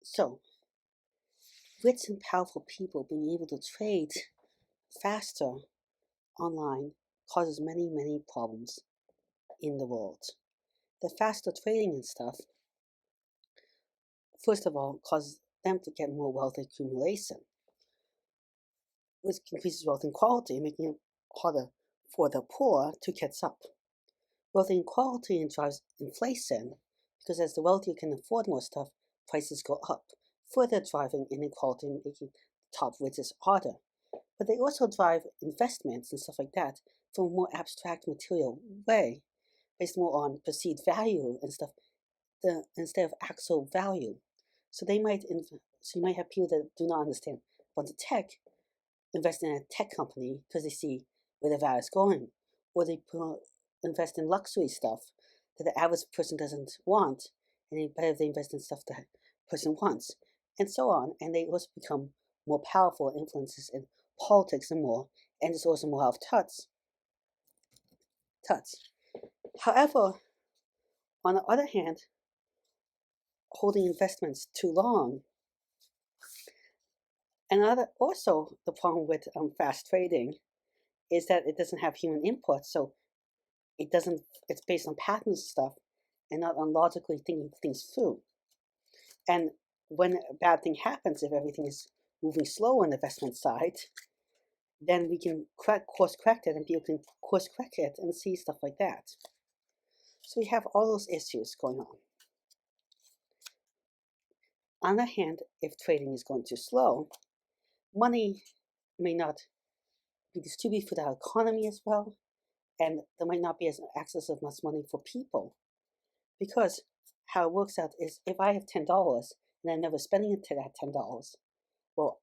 So, rich and powerful people being able to trade faster online causes many, many problems in the world. The faster trading and stuff, first of all, causes them to get more wealth accumulation, which increases wealth inequality, making it harder for the poor to catch up. Wealth inequality drives inflation because as the wealthier can afford more stuff, prices go up, further driving inequality and making the top richest harder. But they also drive investments and stuff like that from a more abstract material way, based more on perceived value and stuff, instead of actual value. So so you might have people that do not understand about the tech invest in a tech company because they see where the value is going, or they invest in luxury stuff that the average person doesn't want, and if they invest in stuff that person wants, and so on. And they also become more powerful influences in politics and more, and it's also more out of touch. However, on the other hand, holding investments too long, also the problem with fast trading is that it doesn't have human input, so it's based on patterns and stuff and not on logically thinking things through. And when a bad thing happens, if everything is moving slow on the investment side, then we can course correct it and people can course correct it and see stuff like that. So we have all those issues going on. On the other hand, if trading is going too slow, money may not be distributed for the economy as well, and there might not be as access of much money for people. Because how it works out is if I have $10 and I'm never spending it to that $10, well,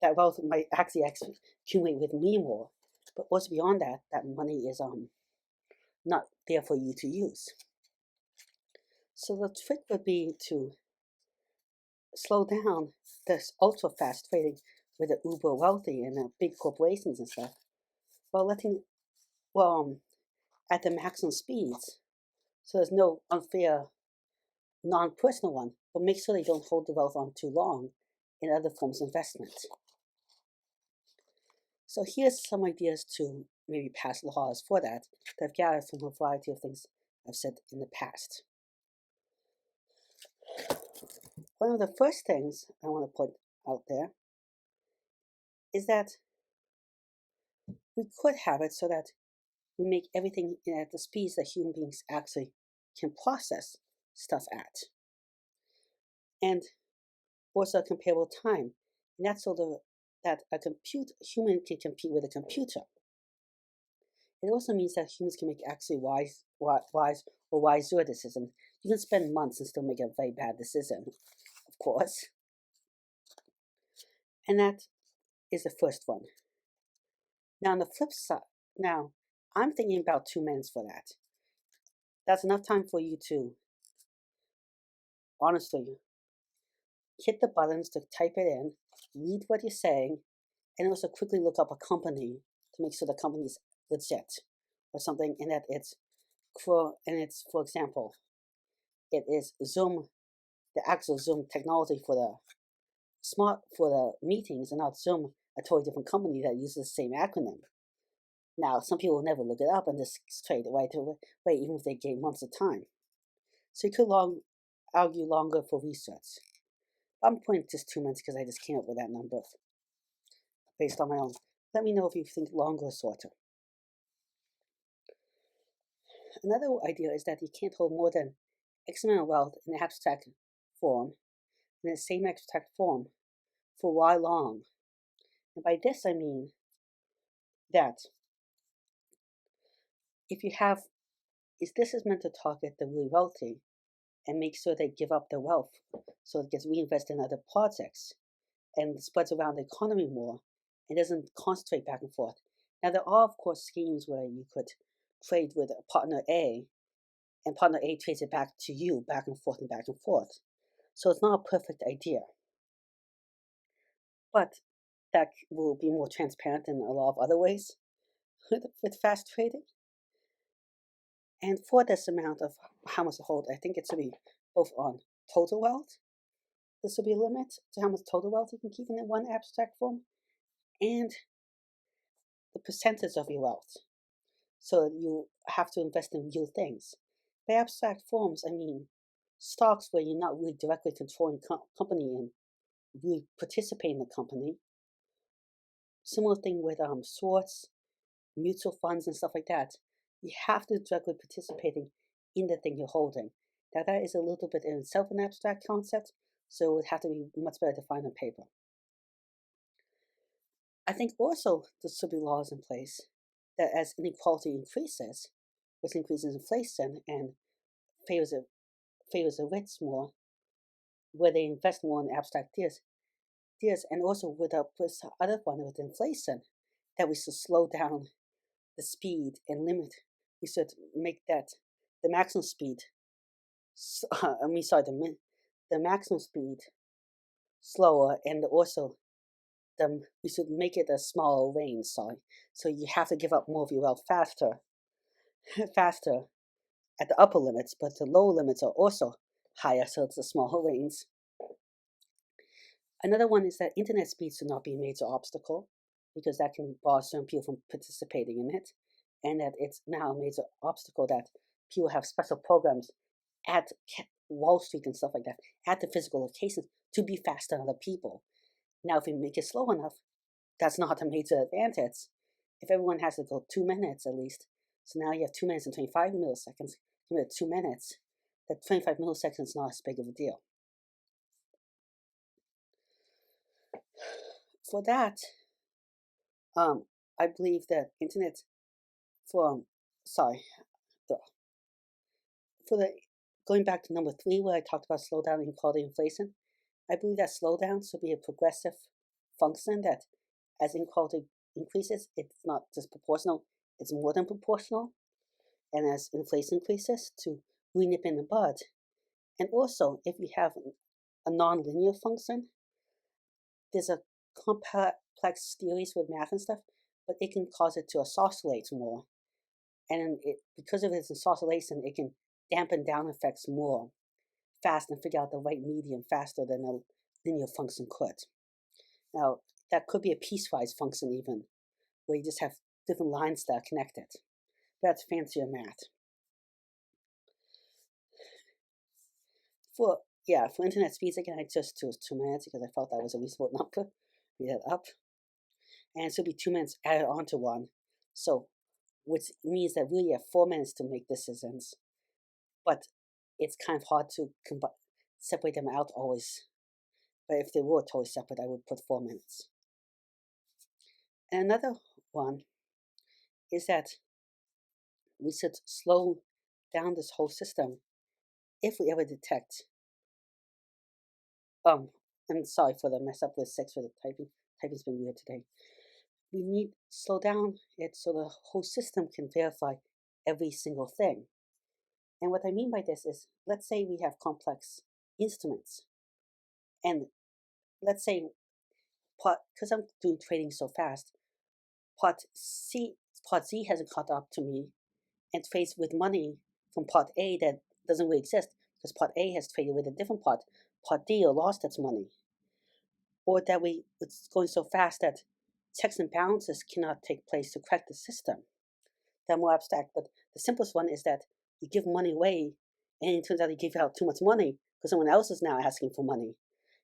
that wealth might actually accumulate with me more. But what's beyond that, that money is not there for you to use. So the trick would be to slow down this ultra fast trading with the uber wealthy and the big corporations and stuff, while at the maximum speeds, so there's no unfair non-personal one, but make sure they don't hold the wealth on too long in other forms of investment. So here's some ideas to maybe pass laws for that I've gathered from a variety of things I've said in the past. One of the first things I want to point out there is that we could have it so that we make everything at the speeds that human beings actually can process stuff at, and also a comparable time. And that's so that a human can compete with a computer. It also means that humans can make actually wise or wiser decisions. You can spend months and still make a very bad decision, of course. And that is the first one. Now, on the flip side, now I'm thinking about 2 minutes for that. That's enough time for you to honestly hit the buttons to type it in, read what you're saying, and also quickly look up a company to make sure the company is legit or something, and that it's for example, it is Zoom, the actual Zoom technology for the meetings, and not Zoom, a totally different company that uses the same acronym. Now, some people will never look it up and just trade it right away, even if they gain months of time. So you could argue longer for research. I'm pointing just 2 minutes because I just came up with that number based on my own. Let me know if you think longer or shorter. Another idea is that you can't hold more than X amount of wealth in abstract form, in the same abstract form, for a while long. And by this I mean that this is meant to target the really wealthy and make sure they give up their wealth so it gets reinvested in other projects and spreads around the economy more and doesn't concentrate back and forth. Now, there are, of course, schemes where you could trade with partner A, and partner A trades it back to you, back and forth and back and forth. So it's not a perfect idea. But that will be more transparent in a lot of other ways with fast trading. And for this amount of how much to hold, I think it should be both on total wealth This will be a limit to how much total wealth you can keep in one abstract form and the percentage of your wealth. So you have to invest in real things. By abstract forms, I mean stocks where you're not really directly controlling company and really participate in the company. Similar thing with sorts, mutual funds and stuff like that. You have to directly participating in the thing you're holding. Now that is a little bit in itself an abstract concept, so it would have to be much better defined on paper. I think also there should be laws in place that as inequality increases, which increases inflation and favors the rich more, where they invest more in abstract ideas, and also with the other one with inflation, that we should slow down the speed and limit. We should make that the maximum speed. The maximum speed slower, and also we should make it a smaller range. So you have to give up more of your wealth faster, faster at the upper limits, but the lower limits are also higher, so it's a smaller range. Another one is that internet speed should not be a major obstacle, because that can bar certain people from participating in it, and that it's now a major obstacle that people have special programs at Wall Street and stuff like that, at the physical locations, to be faster than other people. Now, if we make it slow enough, that's not a major advantage. If everyone has to go 2 minutes at least, so now you have 2 minutes and 25 milliseconds, you have 2 minutes, that 25 milliseconds is not as big of a deal. For that, I believe that internet for going back to number 3 where I talked about slowdown inequality inflation, I believe that slowdown should be a progressive function that as inequality increases, it's not just proportional, it's more than proportional. And as inflation increases, to nip in the bud. And also, if you have a non-linear function, there's a complex theories with math and stuff, but it can cause it to oscillate more. And because of its oscillation, it can dampen down effects more fast and figure out the right medium faster than a linear function could. Now, that could be a piecewise function even, where you just have different lines that are connected. That's fancier math. For internet speeds, again, I just chose 2 minutes because I felt that was a reasonable number. Read that up. And it should be 2 minutes added onto one. So, which means that we really have 4 minutes to make decisions. But it's kind of hard to separate them out always. But if they were totally separate, I would put 4 minutes. And another one is that we should slow down this whole system if we ever detect. I'm sorry for the mess up with 6 for the typing. Typing's been weird today. We need to slow down it so the whole system can verify every single thing. And what I mean by this is, let's say we have complex instruments. And let's say, because I'm doing trading so fast, pot Z hasn't caught up to me and trades with money from pot A that doesn't really exist, because pot A has traded with a different pot D, or lost its money. Or that it's going so fast that checks and balances cannot take place to correct the system. They're more abstract, but the simplest one is that you give money away, and it turns out you give out too much money because someone else is now asking for money,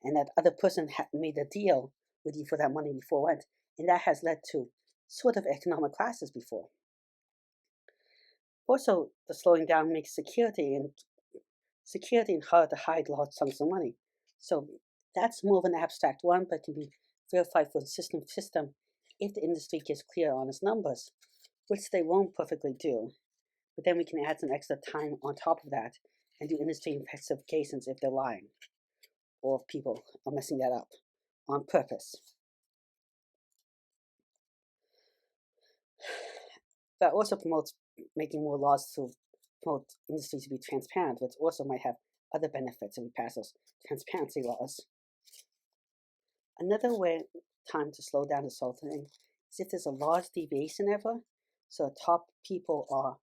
and that other person made a deal with you for that money before it went, and that has led to sort of economic crisis before. Also, the slowing down makes security hard to hide large chunks of money. So that's more of an abstract one, but can be verified for system if the industry gets clear on its numbers, which they won't perfectly do. But then we can add some extra time on top of that and do industry investigations if they're lying or if people are messing that up on purpose. That also promotes making more laws to promote industry to be transparent, which also might have other benefits if we pass those transparency laws. Another time to slow down this whole thing is if there's a large deviation ever, so top people are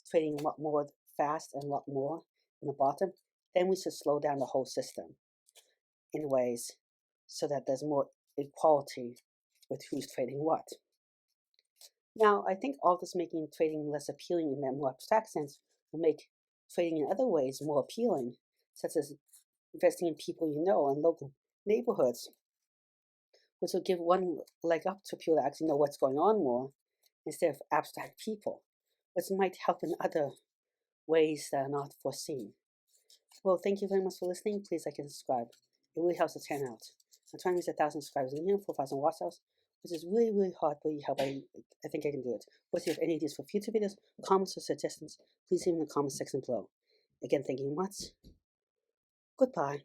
trading a lot more fast and a lot more in the bottom, then we should slow down the whole system. in ways so that there's more equality with who's trading what. Now, I think all this making trading less appealing in that more abstract sense will make trading in other ways more appealing, such as investing in people you know and local neighborhoods, which will give one leg up to people that actually know what's going on more instead of abstract people, which might help in other ways that are not foreseen. Well, thank you very much for listening. Please like and subscribe. It really helps the channel out. I'm trying to reach 1,000 subscribers in here, 4,000 watch hours, which is really, really hard, but you help. I think I can do it. But if you have any ideas for future videos, comments, or suggestions, please leave in the comment section below. Again, thank you much. Goodbye.